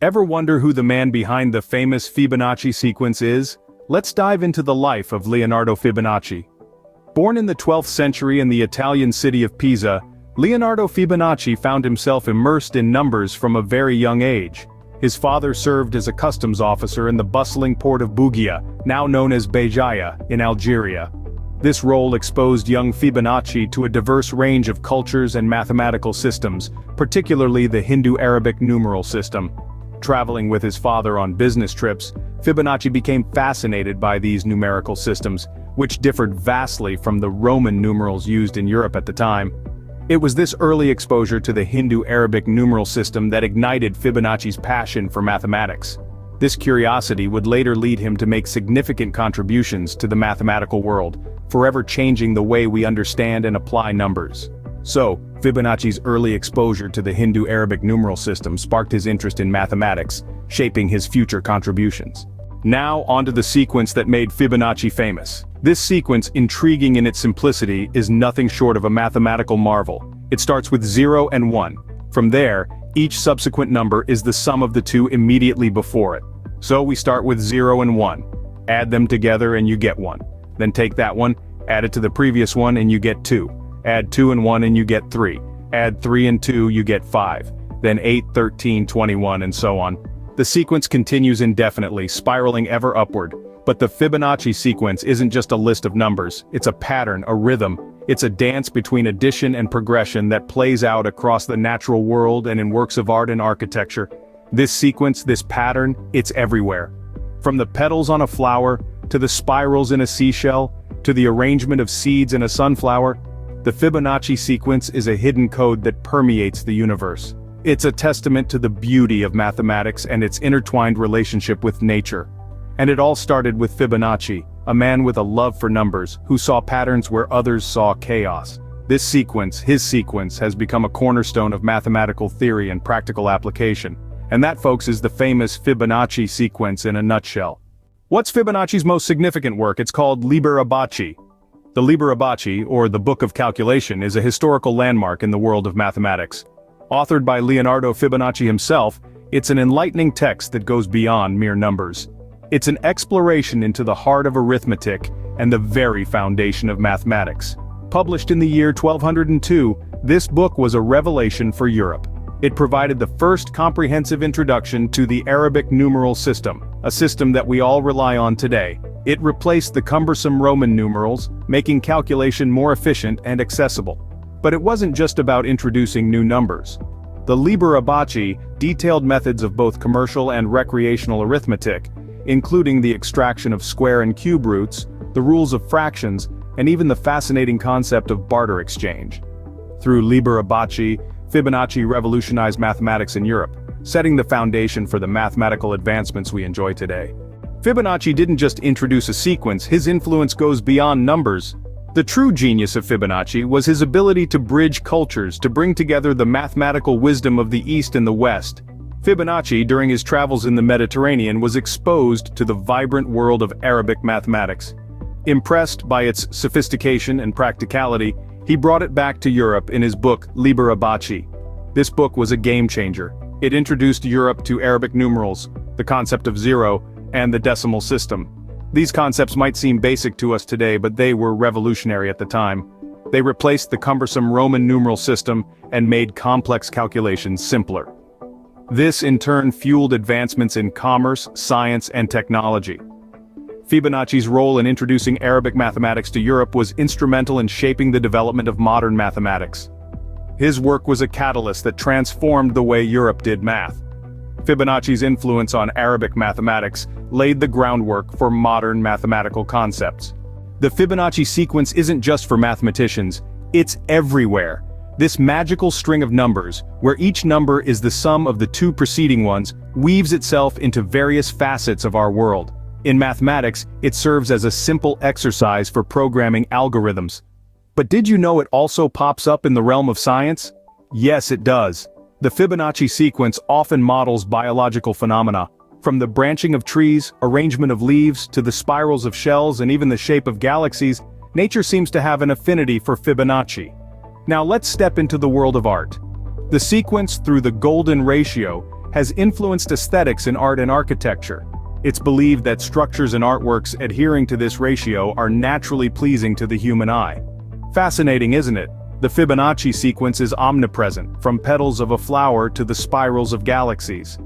Ever wonder who the man behind the famous Fibonacci sequence is? Let's dive into the life of Leonardo Fibonacci. Born in the 12th century in the Italian city of Pisa, Leonardo Fibonacci found himself immersed in numbers from a very young age. His father served as a customs officer in the bustling port of Bugia, now known as Béjaïa, in Algeria. This role exposed young Fibonacci to a diverse range of cultures and mathematical systems, particularly the Hindu-Arabic numeral system. Traveling with his father on business trips, Fibonacci became fascinated by these numerical systems, which differed vastly from the Roman numerals used in Europe at the time. It was this early exposure to the Hindu-Arabic numeral system that ignited Fibonacci's passion for mathematics. This curiosity would later lead him to make significant contributions to the mathematical world, forever changing the way we understand and apply numbers. So, Fibonacci's early exposure to the Hindu-Arabic numeral system sparked his interest in mathematics, shaping his future contributions. Now onto the sequence that made Fibonacci famous. This sequence, intriguing in its simplicity, is nothing short of a mathematical marvel. It starts with 0 and 1. From there, each subsequent number is the sum of the two immediately before it. So we start with 0 and 1. Add them together and you get 1. Then take that one, add it to the previous one and you get 2. Add 2 and 1 and you get 3. Add 3 and 2 you get 5. Then 8, 13, 21 and so on. The sequence continues indefinitely, spiraling ever upward. But the Fibonacci sequence isn't just a list of numbers, it's a pattern, a rhythm. It's a dance between addition and progression that plays out across the natural world and in works of art and architecture. This sequence, this pattern, it's everywhere. From the petals on a flower, to the spirals in a seashell, to the arrangement of seeds in a sunflower, the Fibonacci sequence is a hidden code that permeates the universe. It's a testament to the beauty of mathematics and its intertwined relationship with nature. And it all started with Fibonacci, a man with a love for numbers, who saw patterns where others saw chaos. This sequence, his sequence, has become a cornerstone of mathematical theory and practical application. And that, folks, is the famous Fibonacci sequence in a nutshell. What's Fibonacci's most significant work? It's called Liber Abaci. The Liber Abaci, or the Book of Calculation, is a historical landmark in the world of mathematics. Authored by Leonardo Fibonacci himself, it's an enlightening text that goes beyond mere numbers. It's an exploration into the heart of arithmetic and the very foundation of mathematics. Published in the year 1202, this book was a revelation for Europe. It provided the first comprehensive introduction to the Arabic numeral system, a system that we all rely on today. It replaced the cumbersome Roman numerals, making calculation more efficient and accessible. But it wasn't just about introducing new numbers. The Liber Abaci detailed methods of both commercial and recreational arithmetic, including the extraction of square and cube roots, the rules of fractions, and even the fascinating concept of barter exchange. Through Liber Abaci, Fibonacci revolutionized mathematics in Europe, setting the foundation for the mathematical advancements we enjoy today. Fibonacci didn't just introduce a sequence, his influence goes beyond numbers. The true genius of Fibonacci was his ability to bridge cultures, to bring together the mathematical wisdom of the East and the West. Fibonacci, during his travels in the Mediterranean, was exposed to the vibrant world of Arabic mathematics. Impressed by its sophistication and practicality, he brought it back to Europe in his book Liber Abaci. This book was a game-changer. It introduced Europe to Arabic numerals, the concept of zero, and the decimal system. These concepts might seem basic to us today, but they were revolutionary at the time. They replaced the cumbersome Roman numeral system and made complex calculations simpler. This in turn fueled advancements in commerce, science, and technology. Fibonacci's role in introducing Arabic mathematics to Europe was instrumental in shaping the development of modern mathematics. His work was a catalyst that transformed the way Europe did math. Fibonacci's influence on Arabic mathematics laid the groundwork for modern mathematical concepts. The Fibonacci sequence isn't just for mathematicians, it's everywhere. This magical string of numbers, where each number is the sum of the two preceding ones, weaves itself into various facets of our world. In mathematics, it serves as a simple exercise for programming algorithms. But did you know it also pops up in the realm of science? Yes, it does. The Fibonacci sequence often models biological phenomena. From the branching of trees, arrangement of leaves, to the spirals of shells and even the shape of galaxies, nature seems to have an affinity for Fibonacci. Now let's step into the world of art. The sequence, through the golden ratio, has influenced aesthetics in art and architecture. It's believed that structures and artworks adhering to this ratio are naturally pleasing to the human eye. Fascinating, isn't it? The Fibonacci sequence is omnipresent, from petals of a flower to the spirals of galaxies.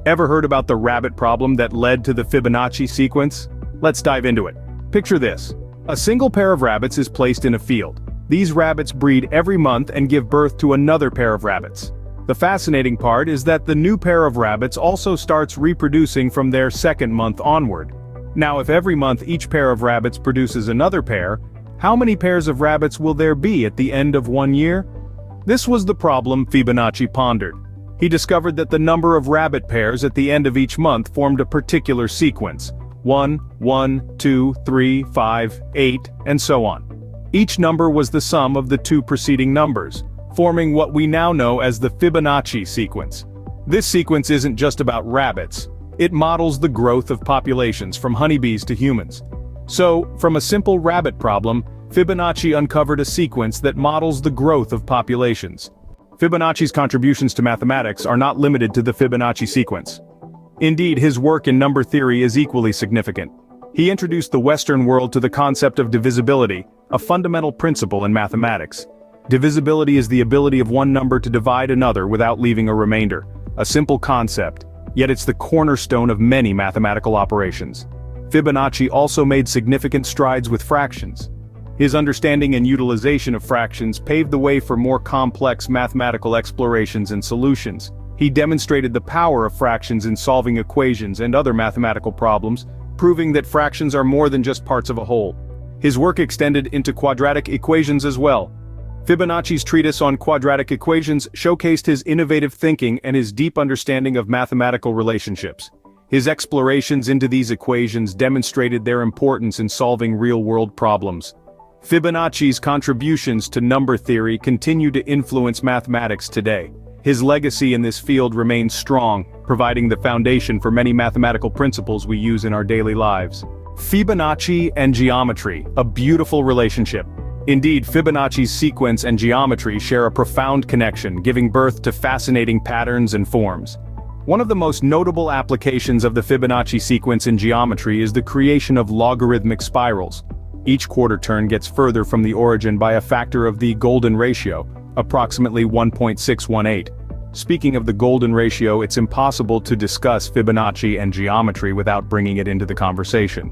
Ever heard about the rabbit problem that led to the Fibonacci sequence? Let's dive into it. Picture this. A single pair of rabbits is placed in a field. These rabbits breed every month and give birth to another pair of rabbits. The fascinating part is that the new pair of rabbits also starts reproducing from their second month onward. Now, if every month each pair of rabbits produces another pair, how many pairs of rabbits will there be at the end of 1 year? This was the problem Fibonacci pondered. He discovered that the number of rabbit pairs at the end of each month formed a particular sequence: 1, 1, 2, 3, 5, 8, and so on. Each number was the sum of the two preceding numbers, forming what we now know as the Fibonacci sequence. This sequence isn't just about rabbits. It models the growth of populations from honeybees to humans. So, from a simple rabbit problem, Fibonacci uncovered a sequence that models the growth of populations. Fibonacci's contributions to mathematics are not limited to the Fibonacci sequence. Indeed, his work in number theory is equally significant. He introduced the Western world to the concept of divisibility, a fundamental principle in mathematics. Divisibility is the ability of one number to divide another without leaving a remainder. A simple concept, yet it's the cornerstone of many mathematical operations. Fibonacci also made significant strides with fractions. His understanding and utilization of fractions paved the way for more complex mathematical explorations and solutions. He demonstrated the power of fractions in solving equations and other mathematical problems, proving that fractions are more than just parts of a whole. His work extended into quadratic equations as well. Fibonacci's treatise on quadratic equations showcased his innovative thinking and his deep understanding of mathematical relationships. His explorations into these equations demonstrated their importance in solving real-world problems. Fibonacci's contributions to number theory continue to influence mathematics today. His legacy in this field remains strong, providing the foundation for many mathematical principles we use in our daily lives. Fibonacci and geometry, a beautiful relationship. Indeed, Fibonacci's sequence and geometry share a profound connection, giving birth to fascinating patterns and forms. One of the most notable applications of the Fibonacci sequence in geometry is the creation of logarithmic spirals. Each quarter turn gets further from the origin by a factor of the golden ratio, approximately 1.618. Speaking of the golden ratio, it's impossible to discuss Fibonacci and geometry without bringing it into the conversation.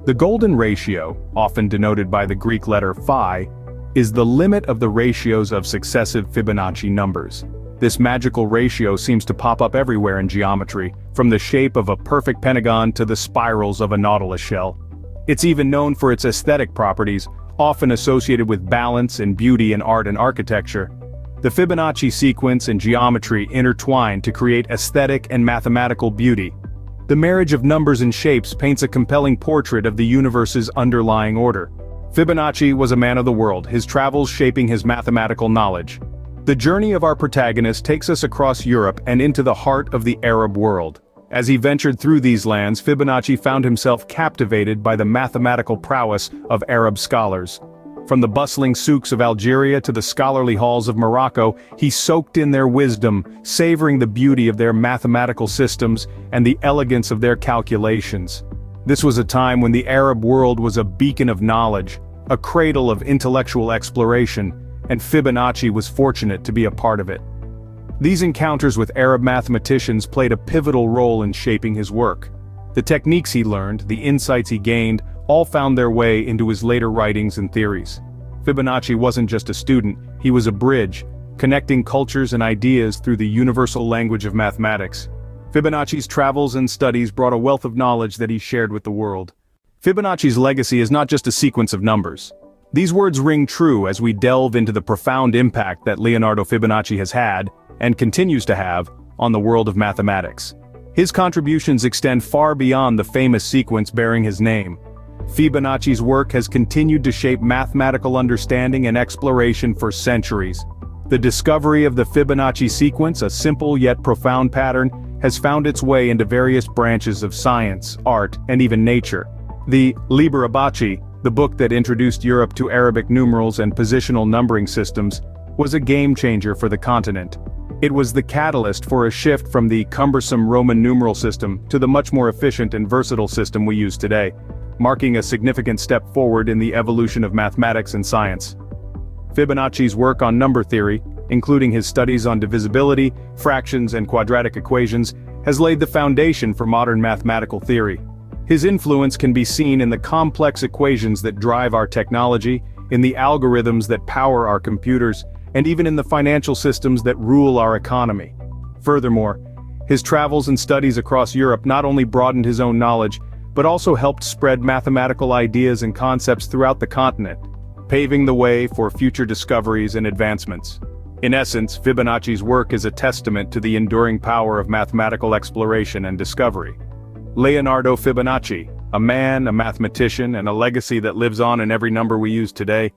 The golden ratio, often denoted by the Greek letter phi, is the limit of the ratios of successive Fibonacci numbers. This magical ratio seems to pop up everywhere in geometry, from the shape of a perfect pentagon to the spirals of a nautilus shell. It's even known for its aesthetic properties, often associated with balance and beauty in art and architecture. The Fibonacci sequence and geometry intertwine to create aesthetic and mathematical beauty. The marriage of numbers and shapes paints a compelling portrait of the universe's underlying order. Fibonacci was a man of the world, his travels shaping his mathematical knowledge. The journey of our protagonist takes us across Europe and into the heart of the Arab world. As he ventured through these lands, Fibonacci found himself captivated by the mathematical prowess of Arab scholars. From the bustling souks of Algeria to the scholarly halls of Morocco, he soaked in their wisdom, savoring the beauty of their mathematical systems and the elegance of their calculations. This was a time when the Arab world was a beacon of knowledge, a cradle of intellectual exploration, and Fibonacci was fortunate to be a part of it. These encounters with Arab mathematicians played a pivotal role in shaping his work. The techniques he learned, the insights he gained, all found their way into his later writings and theories. Fibonacci wasn't just a student, he was a bridge, connecting cultures and ideas through the universal language of mathematics. Fibonacci's travels and studies brought a wealth of knowledge that he shared with the world. Fibonacci's legacy is not just a sequence of numbers. These words ring true as we delve into the profound impact that Leonardo Fibonacci has had, and continues to have, on the world of mathematics. His contributions extend far beyond the famous sequence bearing his name. Fibonacci's work has continued to shape mathematical understanding and exploration for centuries. The discovery of the Fibonacci sequence, a simple yet profound pattern, has found its way into various branches of science, art, and even nature. The Liber Abaci, the book that introduced Europe to Arabic numerals and positional numbering systems, was a game-changer for the continent. It was the catalyst for a shift from the cumbersome Roman numeral system to the much more efficient and versatile system we use today, marking a significant step forward in the evolution of mathematics and science. Fibonacci's work on number theory, including his studies on divisibility, fractions, and quadratic equations, has laid the foundation for modern mathematical theory. His influence can be seen in the complex equations that drive our technology, in the algorithms that power our computers, and even in the financial systems that rule our economy. Furthermore, his travels and studies across Europe not only broadened his own knowledge, but also helped spread mathematical ideas and concepts throughout the continent, paving the way for future discoveries and advancements. In essence, Fibonacci's work is a testament to the enduring power of mathematical exploration and discovery. Leonardo Fibonacci, a man, a mathematician, and a legacy that lives on in every number we use today.